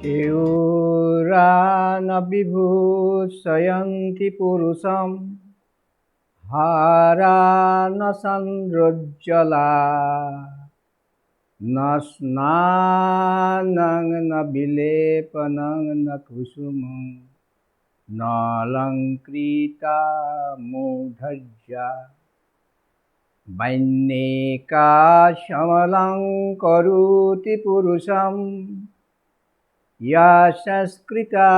কেউৰাণ বিভূষয়ন্তি পুৰুষম হাৰাণ চন্দ্ৰোজ্জ্বলা ন স্নানং ন বিলেপনং ন কুসুমং নলংকৃতা মূঢ়জ্জা বন্যেকা সমলংকৰোতি পুৰুষম সংস্কৃতা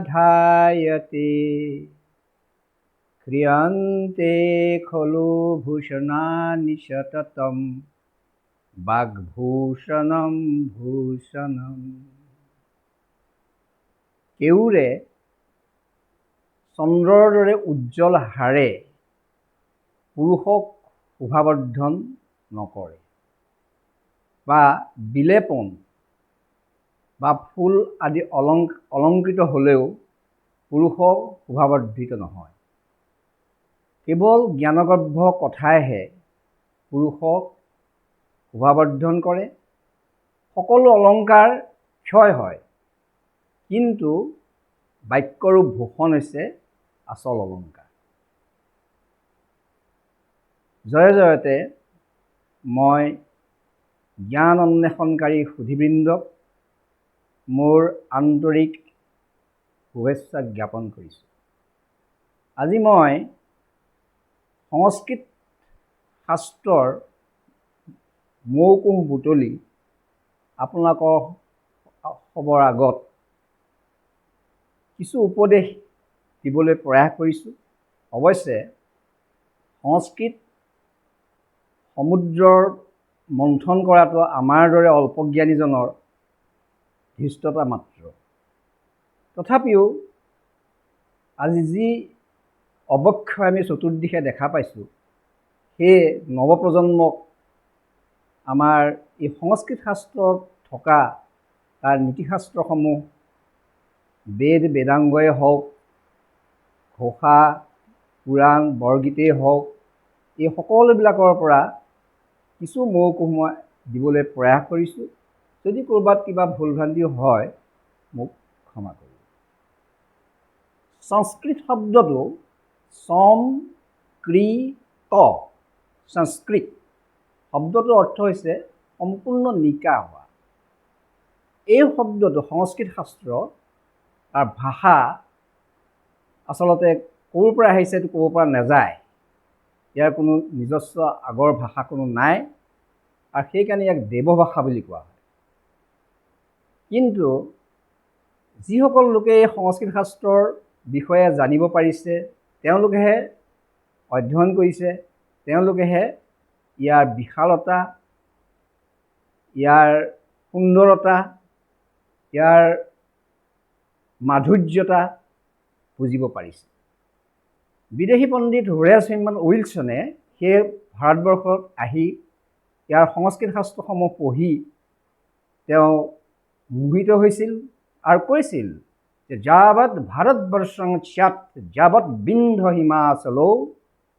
ধায়তে ক্ৰিয়ন্তে খলু ভূষণানি সততম বাগভূষণম ভূষণম। কেউৰে চন্দ্ৰৰ দৰে উজ্জ্বল হাড়ে পুৰুষক শোভাবৰ্ধন নকৰে বা বিলেপন বা ফুল আদি অলংকৃত হ'লেও পুৰুষৰ শোভাবৰ্ধিত নহয়। কেৱল জ্ঞানগৰ্ভ কথাইহে পুৰুষক শোভাবৰ্ধন কৰে। সকলো অলংকাৰ ক্ষয় হয়, কিন্তু বাক্যৰূপ ভূষণ হৈছে আচল অলংকাৰ। জয় জয়তে মই জ্ঞান অন্বেষণকাৰী সুধীবৃন্দক মোৰ আন্তৰিক শুভেচ্ছা জ্ঞাপন কৰিছোঁ। আজি মই সংস্কৃত শাস্ত্ৰৰ মৌকুঁহ বুটলি আপোনালোকৰ সবৰ আগত কিছু উপদেশ দিবলৈ প্ৰয়াস কৰিছোঁ। অৱশ্যে সংস্কৃত সমুদ্ৰৰ মন্থন কৰাটো আমাৰ দৰে অল্পজ্ঞানীজনৰ ধৃষ্টতা মাত্ৰ। তথাপিও আজি যি অৱক্ষয় আমি চতুৰ্দিশে দেখা পাইছোঁ, সেয়ে নৱপ্ৰজন্মক আমাৰ এই সংস্কৃত শাস্ত্ৰত থকা তাৰ নীতিশাস্ত্ৰসমূহ বেদ বেদাংগই হওক, ঘোষা পুৰাণ বৰগীতেই হওক, এই সকলোবিলাকৰ পৰা কিছু মৌকুঁহ মই দিবলৈ প্ৰয়াস কৰিছোঁ। যদি ক'ৰবাত কিবা ভুল ভ্ৰান্তি হয় মোক ক্ষমা কৰিব। সংস্কৃত শব্দটো সংস্কৃত, সংস্কৃত শব্দটোৰ অৰ্থ হৈছে সম্পূৰ্ণ নিকা হোৱা। এই শব্দটো সংস্কৃত শাস্ত্ৰ তাৰ ভাষা আচলতে ক'ৰ পৰা আহিছে এইটো ক'ব পৰা নাযায়। ইয়াৰ কোনো নিজস্ব আগৰ ভাষা কোনো নাই, আৰু সেইকাৰণে ইয়াক দেৱভাষা বুলি কোৱা হয়। কিন্তু যিসকল লোকে এই সংস্কৃত শাস্ত্ৰৰ বিষয়ে জানিব পাৰিছে, তেওঁলোকেহে অধ্যয়ন কৰিছে, তেওঁলোকেহে ইয়াৰ বিশালতা, ইয়াৰ সুন্দৰতা, ইয়াৰ মাধুৰ্যতা বুজিব পাৰিছে। বিদেশী পণ্ডিত হোৰেছ হেমান উইলছনে সেই ভাৰতবৰ্ষত আহি ইয়াৰ সংস্কৃত শাস্ত্ৰসমূহ পঢ়ি তেওঁ মোহিত হৈছিল আৰু কৈছিল যে যাৱৎ ভাৰতবৰ্ষং স্যাৎ যাৱৎ বিন্ধ হিমাচলৌ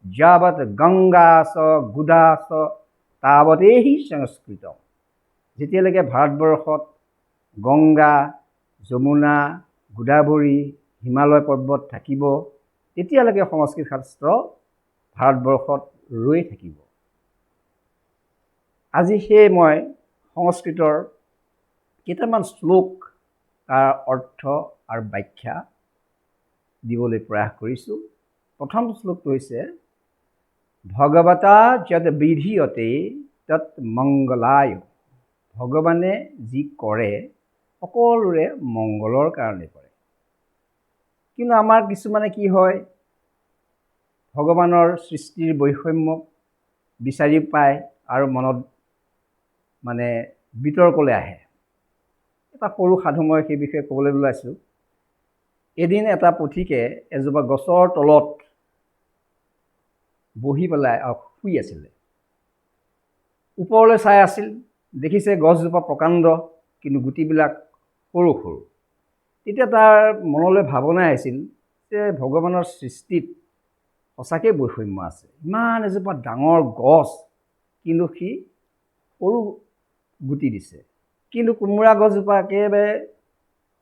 যাৱৎ গংগাস গুদাস তাৱতেহি সংস্কৃত। যেতিয়ালৈকে ভাৰতবৰ্ষত গংগা, যমুনা, গোদাবৰী, হিমালয় পৰ্বত থাকিব, তেতিয়ালৈকে সংস্কৃত শাস্ত্ৰ ভাৰতবৰ্ষত ৰৈ থাকিব। আজি সেয়ে মই সংস্কৃতৰ কেইটামান শ্লোক, তাৰ অৰ্থ আৰু ব্যাখ্যা দিবলৈ প্ৰয়াস কৰিছোঁ। প্ৰথম শ্লোকটো হৈছে ভগৱতা যদ বিধীয়তে তৎ মংগলায়। ভগৱানে যি কৰে সকলোৰে মংগলৰ কাৰণে কৰে। কিন্তু আমাৰ কিছুমানে কি হয়, ভগৱানৰ সৃষ্টিৰ বৈষম্যক বিচাৰি পায় আৰু মনত বিতৰ্কলৈ আহে। এটা সৰু সাধু মই সেই বিষয়ে ক'বলৈ ওলাইছোঁ। এদিন এটা পথিকে এজোপা গছৰ তলত বহি পেলাই শুই আছিলে। ওপৰলৈ চাই আছিল, দেখিছে গছজোপা প্ৰকাণ্ড, কিন্তু গুটিবিলাক সৰু সৰু। তেতিয়া তাৰ মনলৈ ভাৱনা আহিছিল যে ভগৱানৰ সৃষ্টিত সঁচাকৈ বৈষম্য আছে। ইমান এজোপা ডাঙৰ গছ, কিন্তু সি সৰু গুটি দিছে। কিন্তু কোমোৰা গছজোপা একেবাৰে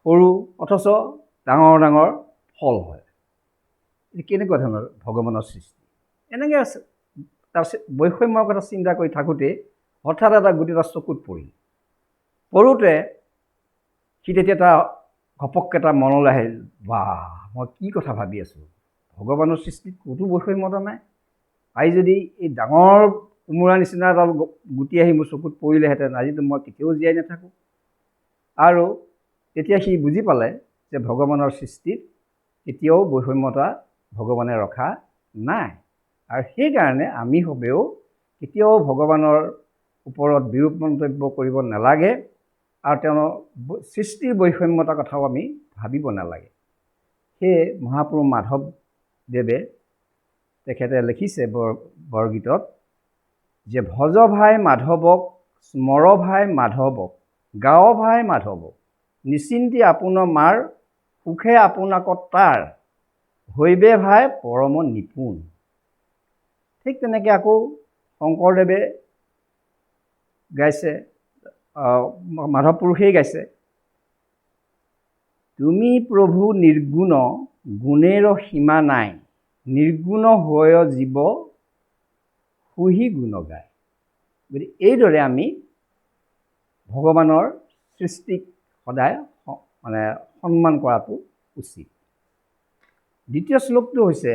সৰু অথচ ডাঙৰ ডাঙৰ ফল হয়। কেনেকুৱা ধৰণৰ ভগৱানৰ সৃষ্টি। এনেকৈ আছে তাৰ বৈষম্যৰ কথা চিন্তা কৰি থাকোঁতে হঠাৎ এটা গুটি এটা চকুত পৰিল। পৰোঁতে সি তেতিয়া এটা ঘপককৈ এটা মনলৈ আহিল, বাহ, মই কি কথা ভাবি আছোঁ, ভগৱানৰ সৃষ্টিত ক'তো বৈষম্যতা নাই। আজি যদি এই ডাঙৰ কোমোৰা নিচিনা এডাল গুটি আহি মোৰ চকুত পৰিলেহেঁতেন, আজিতো মই কেতিয়াও জীয়াই নাথাকোঁ। আৰু তেতিয়া সি বুজি পালে যে ভগৱানৰ সৃষ্টিত কেতিয়াও বৈষম্যতা ভগৱানে ৰখা নাই। আৰু সেইকাৰণে আমি সবেও কেতিয়াও ভগৱানৰ ওপৰত বিৰূপ মন্তব্য কৰিব নালাগে আৰু তেওঁৰ সৃষ্টিৰ বৈষম্যতাৰ কথাও আমি ভাবিব নালাগে। সেয়ে মহাপুৰুষ মাধৱদেৱে তেখেতে লিখিছে বৰগীতত যে ভজ ভাই মাধৱক, স্মৰ ভাই মাধৱক, গাঁও ভাই মাধৱক, নিশ্চিন্তি আপোনাৰ মাৰ, সুখে আপোনাকত তাৰ, হৈবে ভাই পৰম নিপুণ। ঠিক তেনেকৈ আকৌ শংকৰদেৱে গাইছে, মাধৱ পুৰুষেই গাইছে, তুমি প্ৰভু নিৰ্গুণ, গুণেৰ সীমা নাই, নিৰ্গুণ হৈ জীৱ সুহি গুণ গায়। গতিকে এইদৰে আমি ভগৱানৰ সৃষ্টিক সদায় সন্মান কৰাটো উচিত। দ্বিতীয় শ্লোকটো হৈছে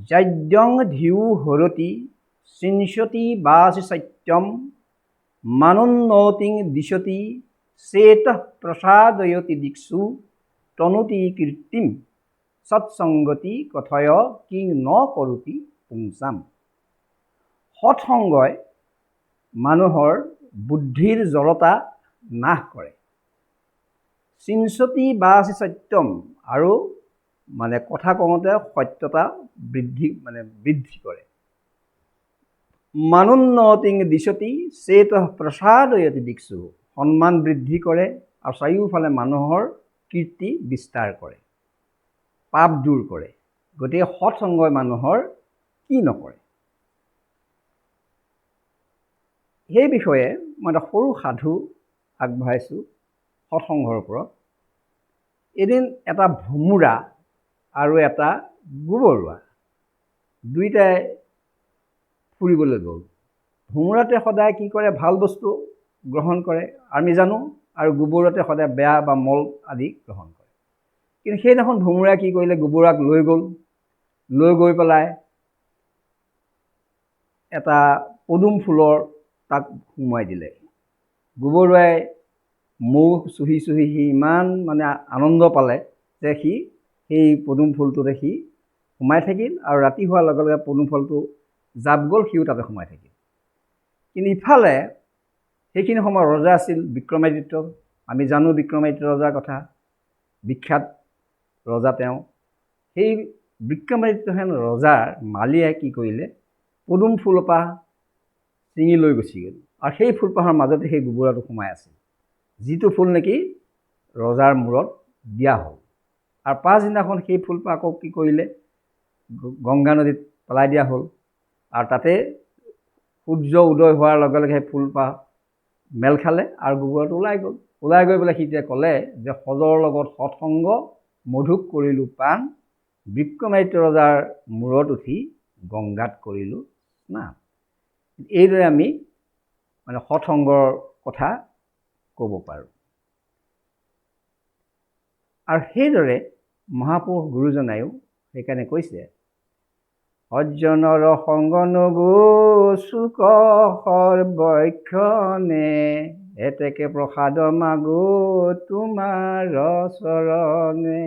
যাদ্যং ধিউ হৰতি চিঞ্চতি বাচি সত্যম মানোন্নতিং দিশতি চেত প্ৰসাদয়তি দিক্ষু তনুতি কীৰ্তিম সৎসংগতি কথয় কিং ন কৰোতি পুংসাম। সৎসংগই মানুহৰ বুদ্ধিৰ জড়তা নাশ কৰে। চিঞ্চতি বাচি সত্যম, আৰু কথা কওঁতে সত্যতা বৃদ্ধি কৰে। মানোন্নতিং দিশতি চেত প্ৰসাদয়তি দিক্ষু, সন্মান বৃদ্ধি কৰে আৰু চাৰিওফালে মানুহৰ কীৰ্তি বিস্তাৰ কৰে, পাপ দূৰ কৰে। গতিকে সৎসংগই মানুহৰ কি নকৰে। সেই বিষয়ে মই এটা সৰু সাধু আগবঢ়াইছোঁ সৎসংগৰ ওপৰত। এদিন এটা ভোমোৰা আৰু এটা গোবৰুৱা দুয়োটাই ফুৰিবলৈ গ'ল। ভোমোৰাটোৱে সদায় কি কৰে, ভাল বস্তু গ্ৰহণ কৰে আমি জানো, আৰু গোবৰুৱাটোৱে সদায় বেয়া বা মল আদি গ্ৰহণ কৰে। কিন্তু সেইদিনাখন ভোমোৰাই কি কৰিলে, গোবৰুৱাক লৈ গ'ল, লৈ গৈ পেলাই এটা পদুম ফুলৰ তাক সোমোৱাই দিলে। গোবৰুৱাই মৌ চুহি চুহি সি ইমান আনন্দ পালে যে সি সেই পদুম ফুলটোতে সি সোমাই থাকিল, আৰু ৰাতি হোৱাৰ লগে লগে পদুম ফুলটো জাপ গ'ল, সিও তাতে সোমাই থাকিল। কিন্তু ইফালে সেইখিনি সময়ত ৰজা আছিল বিক্ৰমাদিত্য। আমি জানো বিক্ৰমাদিত্য ৰজাৰ কথা, বিখ্যাত ৰজা তেওঁ। সেই বিক্ৰমাদিত্যহেন ৰজাৰ মালীয়ে কি কৰিলে, পদুম ফুলপাহ ছিঙি লৈ গুচি গ'ল, আৰু সেই ফুলপাহৰ মাজতে সেই গোবৰুৱাটো সোমাই আছিল, যিটো ফুল নেকি ৰজাৰ মূৰত দিয়া হ'ল। আৰু পাছদিনাখন সেই ফুলপাহ আকৌ কি কৰিলে, গংগা নদীত পেলাই দিয়া হ'ল। আৰু তাতে সূৰ্য উদয় হোৱাৰ লগে লগে সেই ফুলপাহ মেল খালে আৰু গোবৰটো ওলাই গ'ল। ওলাই গৈ পেলাই সি তেতিয়া ক'লে যে সজৰ লগত সৎসংগ মধুক কৰিলোঁ পাণ, বিক্ৰমাদিত্য ৰজাৰ মূৰত উঠি গংগাত কৰিলোঁ স্নান। এইদৰে আমি সৎসংগৰ কথা ক'ব পাৰোঁ। আৰু সেইদৰে মহাপুৰুষ গুৰুজনায়ো সেইকাৰণে কৈছে, সজ্জনৰ সংগ নগো চুক সৰ্বক্ষণে, এতেকে প্ৰসাদ মাগো তোমাৰ চৰণে,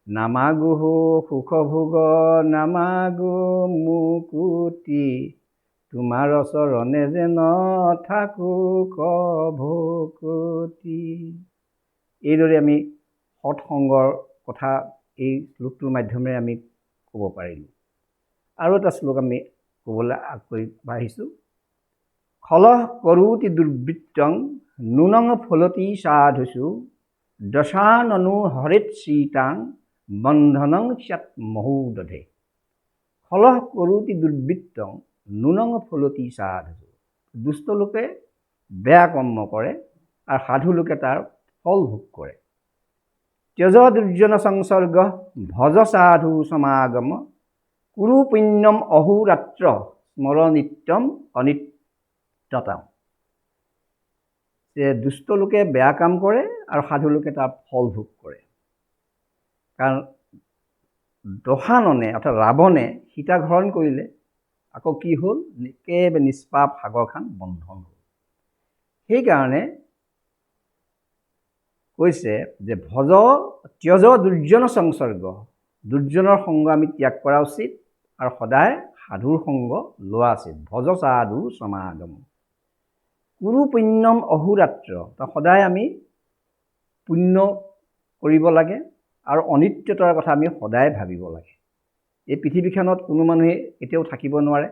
নামাগো সুখ ভোগ নামাগো মুকুতি, তোমাৰ চৰণে যেন থাকো ভকতি। এইদৰে আমি সৎসংগৰ কথা এই শ্লোকটোৰ মাধ্যমেৰে আমি ক'ব পাৰিলোঁ। আৰু এটা শ্লোক আমি ক'বলৈ আগবাঢ়িছোঁ। খলহ কৰোতি দুৰ্বৃত্তং নুনং ফলতি সাধুষু, দশাননু হৰেত সীতাং বন্ধনং স্যাৎ মহোদধে। খলহ কৰোতি দুৰ্বৃত্তং নুনং ফলতি সাধুষু, দুষ্ট লোকে বেয়া কৰ্ম কৰে আৰু সাধু লোকে তাৰ ফল ভোগ কৰে। ত্যজ দুৰ্জন সংসৰ্গ ভজ সাধু সমাগম কুৰু পুণ্যম অহোৰাত্ৰ স্মৰ নিত্যম অনিত্যতাম। যে দুষ্ট লোকে বেয়া কাম কৰে আৰু সাধু লোকে তাৰ ফল ভোগ কৰে। কাৰণ দশাননে অৰ্থাৎ ৰাৱণে সীতাক হৰণ কৰিলে, আকৌ কি হ'ল, একেবাৰে নিষ্পাপ সাগৰখন বন্ধন হ'ল। সেইকাৰণে কৈছে যে ত্যজ দুৰ্জন সংসৰ্গ, দুৰ্জনৰ সংগ আমি ত্যাগ কৰা উচিত আৰু সদায় সাধুৰ সংগ লোৱা উচিত। ভজ সাধু সমাগম কুৰু পুণ্যম অহোৰাত্ৰ, সদায় আমি পুণ্য কৰিব লাগে আৰু অনিত্যতাৰ কথা আমি সদায় ভাবিব লাগে। এই পৃথিৱীখনত কোনো মানুহে কেতিয়াও থাকিব নোৱাৰে,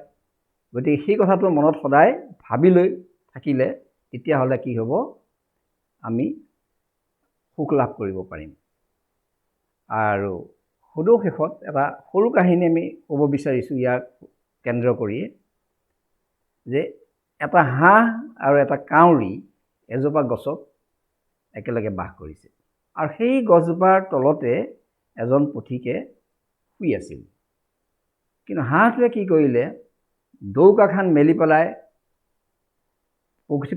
গতিকে সেই কথাটো মনত সদায় ভাবি লৈ থাকিলে তেতিয়াহ'লে কি হ'ব, আমি সুখ লাভ কৰিব পাৰিম। আৰু সদৌ শেষত এটা সৰু কাহিনী আমি ক'ব বিচাৰিছোঁ ইয়াক কেন্দ্ৰ কৰি, যে এটা হাঁহ আৰু এটা কাউৰী এজোপা গছত একেলগে বাস কৰিছে আৰু সেই গছজোপাৰ তলতে এজন পথিকে শুই আছিল। কিন্তু হাঁহটোৱে কি কৰিলে, ডৌকাখন মেলি পেলাই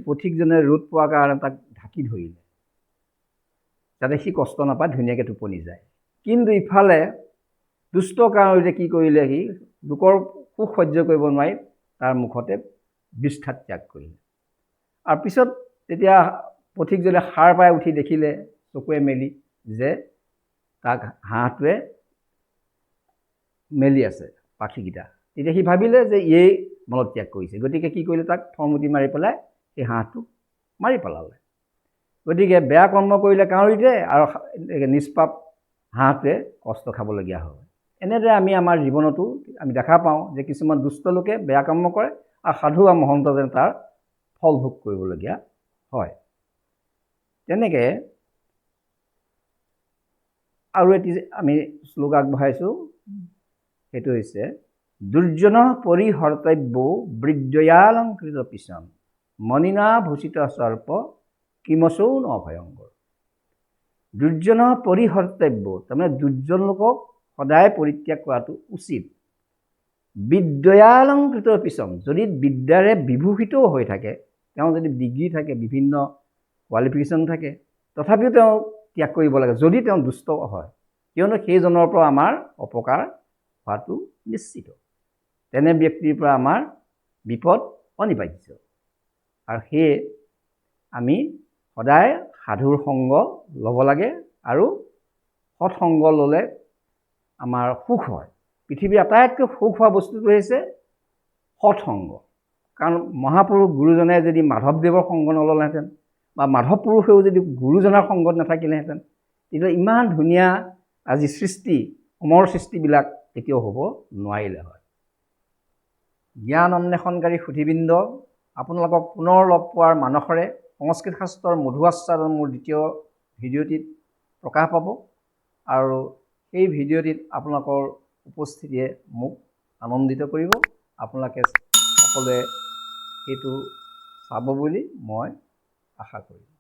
পথিকজনে ৰ'দ পোৱাৰ কাৰণে তাক ঢাকি ধৰিলে, যাতে সি কষ্ট নাপায়, ধুনীয়াকৈ টোপনি যায়। কিন্তু ইফালে দুষ্ট কাউৰীয়ে কি কৰিলে, সি লোকৰ সুখ সহ্য কৰিব নোৱাৰি তাৰ মুখতে বিষ্ঠাত ত্যাগ কৰিলে। আৰু পিছত তেতিয়া পথিকজনে সাৰ পাই উঠি দেখিলে চকুৱে মেলি যে তাক হাঁহটোৱে মেলি আছে পাখিকেইটা। তেতিয়া সি ভাবিলে যে ইয়েই মলত্যাগ কৰিছে, গতিকে কি কৰিলে, তাক থৰমুটি মাৰি পেলাই সেই হাঁহটোক মাৰি পেলালে। গতিকে বেয়া কৰ্ম কৰিলে কাউৰীটোৱে আৰু নিষ্পাপ হাঁহটোৱে কষ্ট খাবলগীয়া হয়। এনেদৰে আমি আমাৰ জীৱনতো আমি দেখা পাওঁ যে কিছুমান দুষ্ট লোকে বেয়া কৰ্ম কৰে আৰু সাধু বা মহন্ত যেন তাৰ ফল ভোগ কৰিবলগীয়া হয়। তেনেকৈ আৰু এটি আমি শ্লোক আগবঢ়াইছোঁ, সেইটো হৈছে দুৰ্জন পৰিহৰ্তব্য বৃদ্ধয়ালংকৃত পিছন মণিনা ভূষিত সৰ্প কিমচৌ ন ভয়ংকৰ। দুৰ্জন পৰিহৰ্তব্য, তাৰমানে দুৰ্জন লোকক সদায় পৰিত্যাগ কৰাটো উচিত। বিদ্যালংকৃত পিছন, যদি বিদ্যাৰে বিভূষিতও হৈ থাকে, তেওঁ যদি ডিগ্ৰী থাকে, বিভিন্ন কোৱালিফিকেশ্যন থাকে, তথাপিও তেওঁ ত্যাগ কৰিব লাগে যদি তেওঁ দুষ্ট হয়, কিয়নো সেইজনৰ পৰা আমাৰ অপকাৰ হোৱাটো নিশ্চিত। তেনে ব্যক্তিৰ পৰা আমাৰ বিপদ অনিবাৰ্য। আৰু সেয়ে আমি সদায় সাধুৰ সংগ ল'ব লাগে আৰু সৎসংগ ল'লে আমাৰ সুখ হয়। পৃথিৱীৰ আটাইতকৈ সুখ হোৱা বস্তুটো হৈছে সৎসংগ। কাৰণ মহাপুৰুষ গুৰুজনে যদি মাধৱদেৱৰ সংগ নল'লেহেঁতেন বা মাধৱ পুৰুষেও যদি গুৰুজনাৰ সংগত নাথাকিলেহেঁতেন, তেতিয়া ইমান ধুনীয়া আজি সৃষ্টি, অমৰ সৃষ্টিবিলাক কেতিয়াও হ'ব নোৱাৰিলে হয়। জ্ঞান অন্বেষণকাৰী সুধীবৃন্দ, আপোনালোকক পুনৰ লগ পোৱাৰ মানসেৰে সংস্কৃত শাস্ত্ৰৰ মধু আস্বাদন মোৰ দ্বিতীয় ভিডিঅ'টিত প্ৰকাশ পাব আৰু সেই ভিডিঅ'টিত আপোনালোকৰ উপস্থিতিয়ে মোক আনন্দিত কৰিব। আপোনালোকে সকলোৱে সেইটো চাব বুলি মই আশা কৰিম।